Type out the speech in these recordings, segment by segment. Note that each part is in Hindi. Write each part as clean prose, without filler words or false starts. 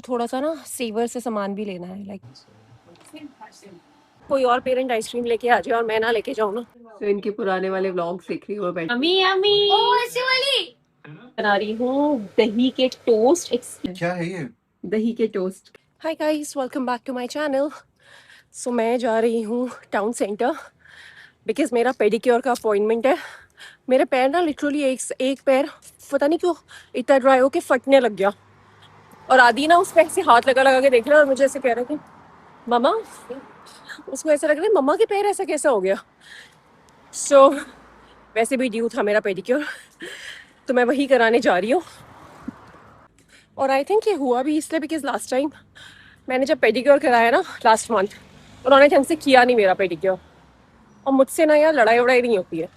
थोड़ा सा ना सेवर से सामान भी लेना है, लाइक कोई और पेरेंट आइसक्रीम लेके आ जाए और मैं ना लेके जाऊँ ना। तो इनके पुराने वाले व्लॉग्स देख रही हूँ मैं। अम्मी अम्मी ऐसी वाली बना रही हूँ दही के टोस्ट। क्या है ये? दही के toast. Hi guys, welcome back to my channel. So मैं जा रही हूँ टाउन सेंटर बिकॉज मेरा पेडिक्योर का अपॉइंटमेंट है। मेरे पैर ना लिटरली एक पैर पता नहीं क्यों इतना ड्राई होके फटने लग गया, और आदि ना उस पर ऐसे हाथ लगा लगा के देख रहा है और मुझे ऐसे कह रहा है कि मम्मा, उसको ऐसा लग रहा है मम्मा के पैर ऐसा कैसा हो गया। सो वैसे भी ड्यू था मेरा पेडिक्योर, तो मैं वही कराने जा रही हूँ। और आई थिंक ये हुआ भी इसलिए बिकॉज लास्ट टाइम मैंने जब पेडिक्योर कराया ना लास्ट मंथ, उन्होंने ढंग से किया नहीं मेरा पेडिक्योर। और मुझसे ना यार लड़ाई वड़ाई नहीं होती है,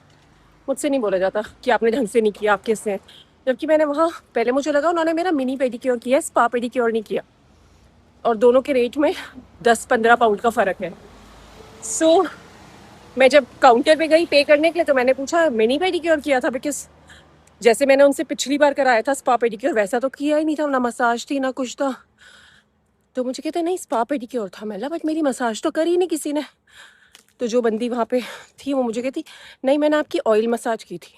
मुझसे नहीं बोला जाता कि आपने ढंग से नहीं किया, आप कैसे हैं। जबकि मैंने वहाँ पहले मुझे लगा उन्होंने मेरा मिनी पेडिक्योर किया, स्पा पेडिक्योर नहीं किया, और दोनों के रेट में 10-15 पाउंड का फ़र्क है। सो मैं जब काउंटर पे गई पे करने के लिए तो मैंने पूछा मिनी पेडिक्योर किया था, बिकॉज जैसे मैंने उनसे पिछली बार कराया था स्पा पेडिक्योर वैसा तो किया ही नहीं था, ना मसाज थी ना कुछ था। तो मुझे कहते नहीं स्पा पेडिक्योर था। मैं बट मेरी मसाज तो करी नहीं किसी ने। तो जो बंदी वहाँ पे थी वो मुझे कहती नहीं मैंने आपकी ऑयल मसाज की थी।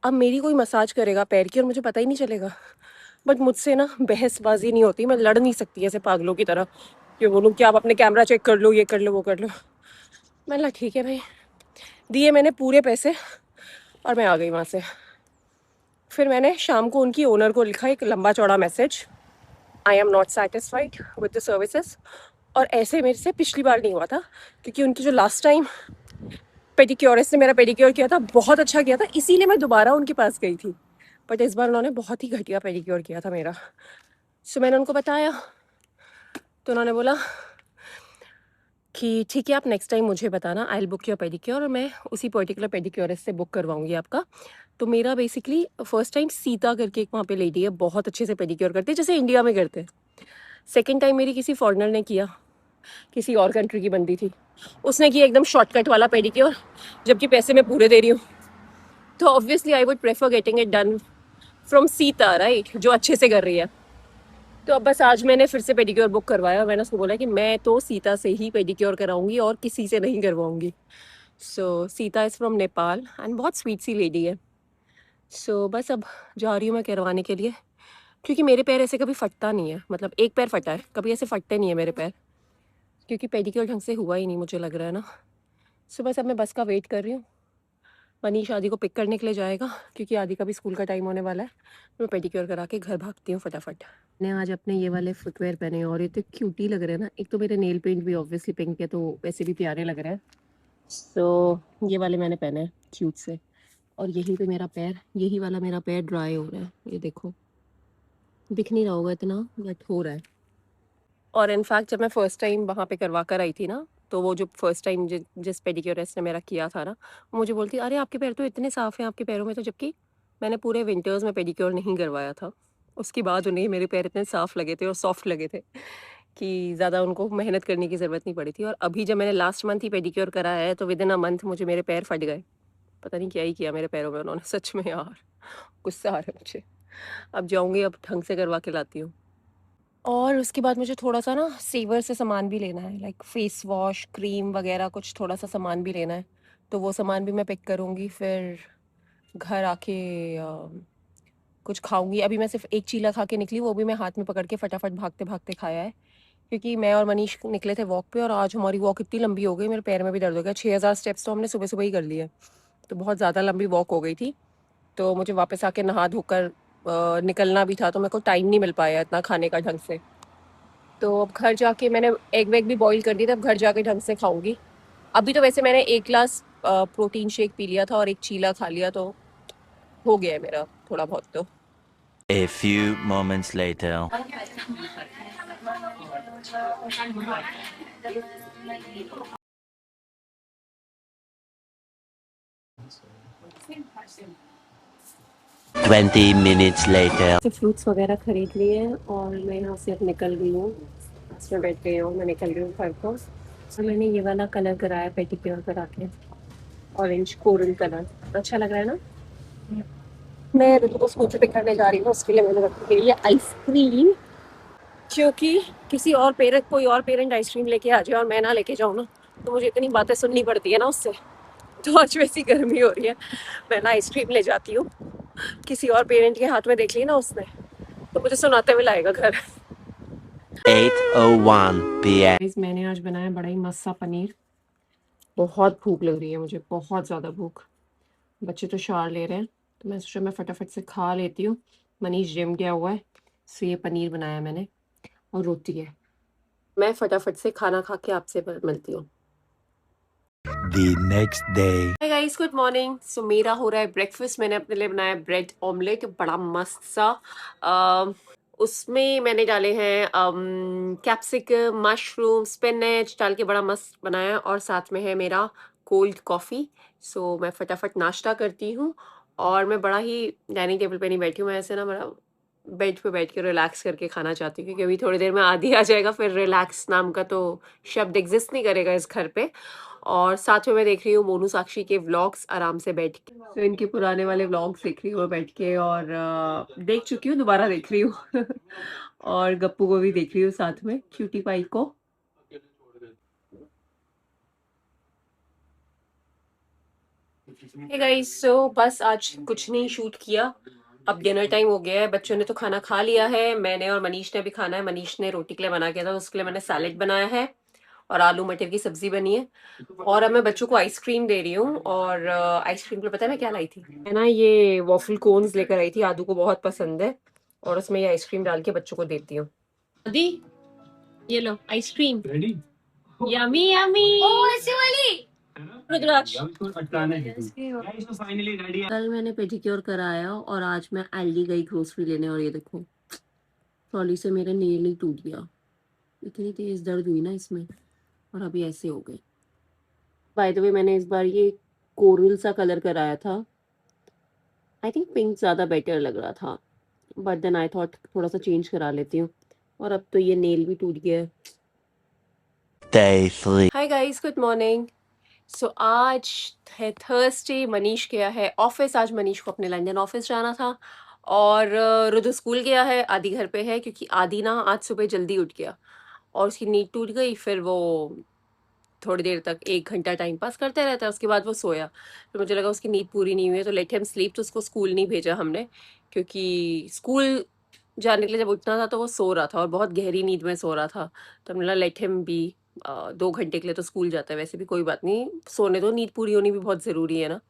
अब मेरी कोई मसाज करेगा पैर की और मुझे पता ही नहीं चलेगा। बट मुझसे ना बहसबाजी नहीं होती, मैं लड़ नहीं सकती ऐसे पागलों की तरह कि बोलूँ कि आप अपने कैमरा चेक कर लो, ये कर लो, वो कर लो। मैं ठीक है भाई, दिए मैंने पूरे पैसे और मैं आ गई वहाँ से। फिर मैंने शाम को उनकी ओनर को लिखा एक लंबा चौड़ा message, I am not satisfied with the services. और ऐसे मेरे से पिछली बार नहीं हुआ था, क्योंकि उनकी जो लास्ट टाइम पेडिक्योरिस्ट ने मेरा पेडिक्योर किया था बहुत अच्छा किया था, इसीलिए मैं दोबारा उनके पास गई थी। बट इस बार उन्होंने बहुत ही घटिया पेडिक्योर किया था मेरा। सो मैंने उनको बताया तो उन्होंने बोला कि ठीक है आप नेक्स्ट टाइम मुझे बताना, I will book your pedicure, और मैं उसी पर्टिकुलर पेडिक्योरिस्ट से बुक करवाऊंगी आपका। तो मेरा बेसिकली फर्स्ट टाइम सीता करके एक वहाँ पे लेडी है, बहुत अच्छे से पेडिक्योर करते हैं जैसे इंडिया में करते हैं। सेकेंड टाइम मेरी किसी फॉरेनर ने किया, किसी और कंट्री की बंदी थी, उसने किया एकदम शॉर्टकट वाला पेडिक्योर, जबकि पैसे मैं पूरे दे रही हूँ। तो obviously I would prefer getting it done from Sita, right, जो अच्छे से कर रही है। तो अब बस आज मैंने फिर से पेडिक्योर बुक करवाया। मैंने उसको बोला कि मैं तो सीता से ही पेडिक्योर कराऊंगी और किसी से नहीं करवाऊंगी। So Sita is from Nepal and बहुत स्वीट सी लेडी है। सो बस अब जा रही हूँ मैं करवाने के लिए, क्योंकि मेरे पैर ऐसे कभी फटता नहीं है, मतलब एक पैर फटा है, कभी ऐसे फटते नहीं है मेरे पैर, क्योंकि पेडिक्योर ढंग से हुआ ही नहीं मुझे लग रहा है ना। सो बस अब मैं बस का वेट कर रही हूँ। मनीष आदि को पिक करने के लिए जाएगा क्योंकि आदि का भी स्कूल का टाइम होने वाला है। मैं पेडिक्योर करा के घर भागती हूँ फटाफट। मैंने आज अपने ये वाले फुटवेयर पहने हैं और ये तो क्यूट ही लग रहे हैं ना। एक तो मेरे नेल पेंट भी ऑब्वियसली पिंक है तो वैसे भी प्यारे लग रहे हैं। सो ये वाले मैंने पहने हैं क्यूट से। और यही पे मेरा पैर, यही वाला मेरा पैर ड्राई हो रहा है, ये देखो, दिख नहीं रहा होगा इतना बट हो रहा है। और इनफैक्ट जब मैं फ़र्स्ट टाइम वहाँ पे करवा कर आई थी ना, तो वो जो फर्स्ट टाइम जिस पेडिक्योरिस्ट ने मेरा किया था ना, वो मुझे बोलती अरे आपके पैर तो इतने साफ़ हैं आपके पैरों में, तो जबकि मैंने पूरे विंटर्स में पेडिक्योर नहीं करवाया था। उसके बाद उन्हें मेरे पैर इतने साफ़ लगे थे और सॉफ्ट लगे थे कि ज़्यादा उनको मेहनत करने की ज़रूरत नहीं पड़ी थी। और अभी जब मैंने लास्ट मंथ ही पेडिक्योर कराया है तो विदिन अ मंथ मुझे मेरे पैर फट गए। पता नहीं क्या ही किया मेरे पैरों में उन्होंने, सच में यार गुस्सा आ रहा है मुझे। अब जाऊँगी, अब ढंग से करवा के लाती हूँ। और उसके बाद मुझे थोड़ा सा ना सेवर से सामान भी लेना है, लाइक फेस वॉश, क्रीम वगैरह कुछ थोड़ा सा सामान भी लेना है। तो वो सामान भी मैं पिक करूँगी, फिर घर आके कुछ खाऊंगी। अभी मैं सिर्फ एक चीला खा के निकली, वो भी मैं हाथ में पकड़ के फटाफट भागते भागते खाया है, क्योंकि मैं और मनीष निकले थे वॉक पे और आज हमारी वॉक इतनी लंबी हो गई, मेरे पैर में भी दर्द हो गया। 6000 स्टेप्स तो हमने सुबह सुबह ही कर लिए, तो बहुत ज़्यादा लंबी वॉक हो गई थी। तो मुझे वापस आके नहा धोकर निकलना भी था, तो मेरे को टाइम नहीं मिल पाया इतना खाने का ढंग से। तो अब घर जाके मैंने एग वेग भी बॉईल कर दिया था, अब घर जाके ढंग से खाऊंगी। अभी तो वैसे मैंने 1 ग्लास प्रोटीन शेक पी लिया था और एक चीला खा लिया, तो हो गया है मेरा थोड़ा बहुत तो। A few moments later. 20 minutes later. तो फ्रूट्स वगैरह खरीद लिए हैं और मैं यहाँ से अब निकल गई हूँ। इसमें बैठ गई हूँ, मैं निकल रही हूँ घर को। और मैंने ये वाला कलर कराया पेडिक्योर करा के, ऑरेंज कोरल कलर, अच्छा लग रहा है ना। मैं ऋतु को स्कूल से पिक करने जा रही हूँ, उसके लिए मैंने रखी है ये आइसक्रीम। क्योंकि किसी और पेरेंट कोई और पेरेंट आइसक्रीम लेके आ जाए और मैं ना लेके जाऊँ ना, तो मुझे इतनी बातें सुननी पड़ती है ना उससे। तो आज वैसी गर्मी हो रही है, मैं ना आइसक्रीम ले जाती हूँ, किसी और पेरेंट के हाथ में देख ली ना उसने, तो मुझे सुनाते हुए लाएगा घर। 8:01 p.m. गाइस मैंने आज बनाया बड़ा ही मस्त सा पनीर। बहुत भूख लग रही है मुझे, बहुत ज़्यादा भूख। बच्चे तो शार ले रहे हैं, तो मैं सोचा मैं फटाफट से खा लेती हूँ। मनीष जिम गया हुआ है, सो ये पनीर बनाया मैंने और रोटी है। मैं फटाफट से खाना खा के आपसे मिलती हूँ। The next day. Hi guys, good morning. So मेरा हो रहा है ब्रेकफास्ट। मैंने अपने लिए बनाया ब्रेड ऑमलेट, बड़ा मस्त सा। उसमें मैंने डाले हैं कैप्सिकम, मशरूम, स्पिनच डाल के बड़ा मस्त बनाया, और साथ में है मेरा कोल्ड कॉफ़ी। सो मैं फटाफट नाश्ता करती हूँ, और मैं बड़ा ही डाइनिंग टेबल पे नहीं बैठी हूँ, मैं ऐसे ना बड़ा बेड पे बैठ के रिलैक्स करके खाना चाहती हूँ, क्योंकि अभी थोड़ी देर में आदि आ जाएगा, फिर रिलैक्स नाम का तो शब्द एग्जिस्ट नहीं करेगा इस घर पे। और साथ में मैं देख रही हूँ मोनू साक्षी के व्लॉग्स आराम से बैठ के। तो इनके पुराने वाले व्लॉग्स देख रही हूँ मैं बैठ के, और देख चुकी हूँ, दोबारा देख रही हूँ। और गप्पू को भी देख रही हूँ साथ में, क्यूटी पाई को। हे गाइस, सो बस आज कुछ नहीं शूट किया। अब डिनर टाइम हो गया है, बच्चों ने तो खाना खा लिया है, मैंने और मनीष ने भी खाना है। मनीष ने रोटी के लिए बना किया था, उसके लिए मैंने सैलेड बनाया है, और आलू मटर की सब्जी बनी है। और अब मैं बच्चों को आइसक्रीम दे रही हूँ, और आइसक्रीम के लिए पता है मैं क्या लाई थी? मैं ना ये वॉफल कोन्स लेकर आई थी, आदू को बहुत पसंद है, और उसमें ये आइसक्रीम डाल के बच्चों को देती हूँ। आदि, ये लो आइसक्रीम। Yummy yummy. ऐसी वाली। रुद्राक्ष, कल मैंने पेडिक्योर कराया और आज मैं एल्डी गई ग्रोसरी लेने, और ये देखो ट्रॉली से मेरा नेल ही टूट गया। इतनी तेज दर्द हुई ना इसमें, और अभी ऐसे हो गए। बाय द वे मैंने इस बार ये कोरल सा कलर कराया था। आई थिंक पिंक ज़्यादा बेटर लग रहा था, बट देन आई थॉट थोड़ा सा चेंज करा लेती हूँ, और अब तो ये नेल भी टूट गया है। Day 3. Hi guys, good morning. So आज है थर्सडे, मनीष गया है ऑफिस। आज मनीष को अपने लंदन ऑफिस जाना था, और रुद्र स्कूल गया है, आदि घर पे है, क्योंकि आदि ना आज सुबह जल्दी उठ गया और उसकी नींद टूट गई। फिर वो थोड़ी देर तक 1 घंटा टाइम पास करते रहता है, उसके बाद वो सोया। फिर मुझे लगा उसकी नींद पूरी नहीं हुई है, तो लेट हिम स्लीप। तो उसको स्कूल नहीं भेजा हमने, क्योंकि स्कूल जाने के लिए जब उठना था तो वो सो रहा था, और बहुत गहरी नींद में सो रहा था। तो हमने बोला लेट हिम बी, 2 घंटे के लिए तो स्कूल जाता है, वैसे भी कोई बात नहीं, सोने दो, नींद पूरी होनी भी बहुत ज़रूरी है ना।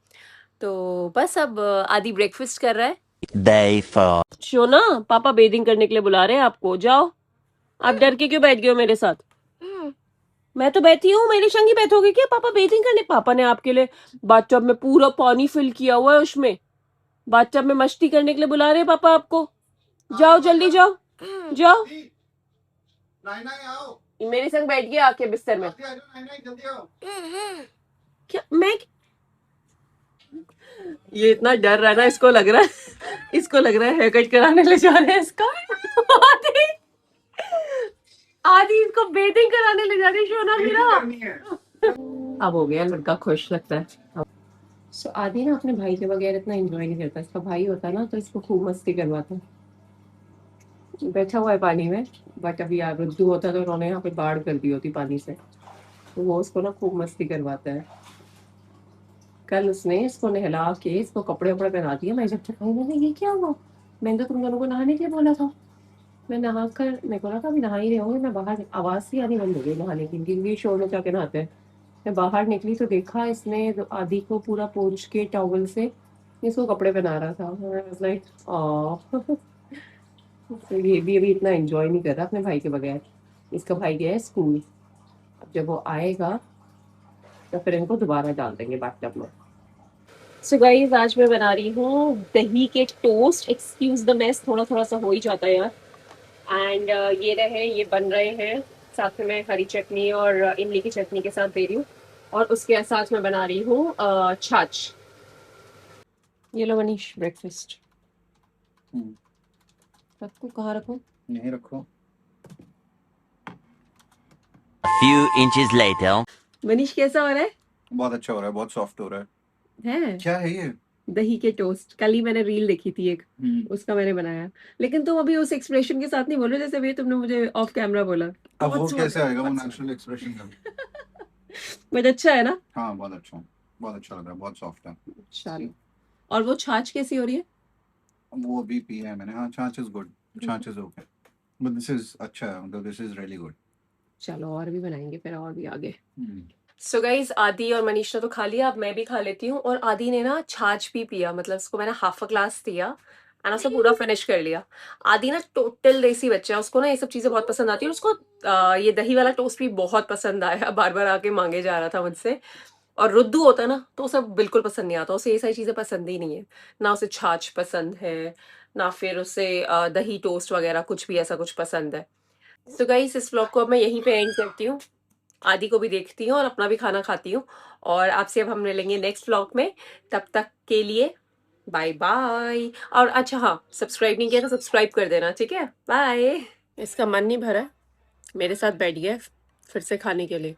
तो बस अब आदि ब्रेकफास्ट कर रहा है। Day 4. शोना, पापा बेदिंग करने के लिए बुला रहे हैं आपको, जाओ। आप डर के क्यों बैठ गए हो मेरे साथ? मैं तो बैठी हूँ, मेरे संग ही बैठोगे क्या? पापा बेदिंग करने, पापा ने आपके लिए बाथटब में पूरा पानी फिल किया हुआ है, उसमें बाथटब में मस्ती करने के लिए बुला रहे हैं पापा आपको। जाओ जल्दी जाओ, जाओ। मेरे संग बैठ गया आके बिस्तर में। क्या मैं, ये इतना डर रहा है ना, इसको लग रहा है इसको लग रहा है हेयर कट कराने ले जा रहे हैं इसका। आदि, आदि इसको बेदिंग कराने ले जा रही है शोना मेरा। अब हो गया, लड़का खुश लगता है। सो आदि ना अपने भाई के बगैर इतना एंजॉय नहीं करता। इसका भाई होता ना तो इसको खूब मस्ती करवाता। बैठा हुआ है पानी में, बट अभी यार रुद्दू होता तो उन्होंने यहाँ पे बाढ़ कर दी होती पानी से, तो वो उसको ना खूब मस्ती करवाता है। कल उसने इसको नहला के इसको कपड़े वपड़े पहना दिए। मैं जब तक आई, मैंने ये क्या हुआ, मैंने तो तुम दोनों को नहाने के लिए बोला था। मैं नहा कर, मेरे को लगा अभी नहा ही रहे होंगे, मैं बाहर, आवाज़ सी आनी बंद हो गई नहाने की, क्योंकि शोर में जाके नहाते हैं। मैं बाहर निकली तो देखा इसने आदि को पूरा पोंछ के टॉवल से इसको कपड़े पहना रहा था। मैं वाज लाइक ऑह। तो ये भी अभी इतना एंजॉय नहीं कर रहा अपने भाई के बगैर। इसका भाई गया है स्कूल, अब जब वो आएगा तो फिर इनको दोबारा डाल देंगे बाथटब में। सो गाइस, आज मैं बना रही हूँ दही के टोस्ट। एक्सक्यूज द मेस, थोड़ा थोड़ा सा हो ही जाता है यार। एंड ये रहे, ये बन रहे हैं। साथ में मैं हरी चटनी और इमली की चटनी के साथ दे रही हूँ, और उसके साथ मैं बना रही हूँ छाछ। ये लो मनीष, ब्रेकफास्ट। सबको कहाँ रखूँ? यहीं रखो। A few inches later. Manish कैसा हो रहा है? बहुत अच्छा हो रहा है, बहुत सॉफ्ट हो रहा है। है? क्या है ये? दही के टोस्ट। कल ही मैंने रील देखी थी एक, उसका मैंने बनाया। लेकिन तुम अभी उस एक्सप्रेशन के साथ नहीं बोल रहे जैसे भी तुमने मुझे ऑफ कैमरा बोला। अब वो बहुत कैसे smooth है, आएगा वो बहुत नेचुरल एक्सप्रेशन का? smooth। बट अच्छा है ना? हाँ बहुत अच्छा लग रहा है, बहुत सॉफ्ट है। चलो। और वो छाछ कैसी हो रही है? वो अभी पिया है मैंने। हाँ छाछ इज गुड, छाछ is okay, but this is अच्छा है, मतलब दिस इज रियली गुड। चलो और भी बनाएंगे फिर, और भी आगे। सो गाइज, आदि और मनीष ने तो खा लिया, अब मैं भी खा लेती हूँ। और आदि ने ना छाछ भी पिया, मतलब उसको मैंने हाफ अ ग्लास दिया एंड उसने पूरा फिनिश कर लिया। आदि ना टोटल देसी बच्चा है, उसको ना ये सब चीजें बहुत पसंद आती है। और उसको ये दही वाला टोस्ट भी बहुत पसंद आया, बार बार आके मांगे जा रहा था मुझसे। और रुद्दू होता है ना तो उसे बिल्कुल पसंद नहीं आता, उसे ये सारी चीजें पसंद ही नहीं है। ना उसे छाछ पसंद है, ना फिर उसे दही टोस्ट वगैरह कुछ भी ऐसा कुछ पसंद है। तो गाइस, इस व्लॉग को अब मैं यहीं पे एंड करती हूँ। आदि को भी देखती हूँ और अपना भी खाना खाती हूँ। और आपसे अब हम मिलेंगे नेक्स्ट व्लॉग में। तब तक के लिए बाय बाय। और अच्छा हाँ, सब्सक्राइब नहीं किया तो सब्सक्राइब कर देना, ठीक है? बाय। इसका मन नहीं भरा है, मेरे साथ बैठ गया है फिर से खाने के लिए।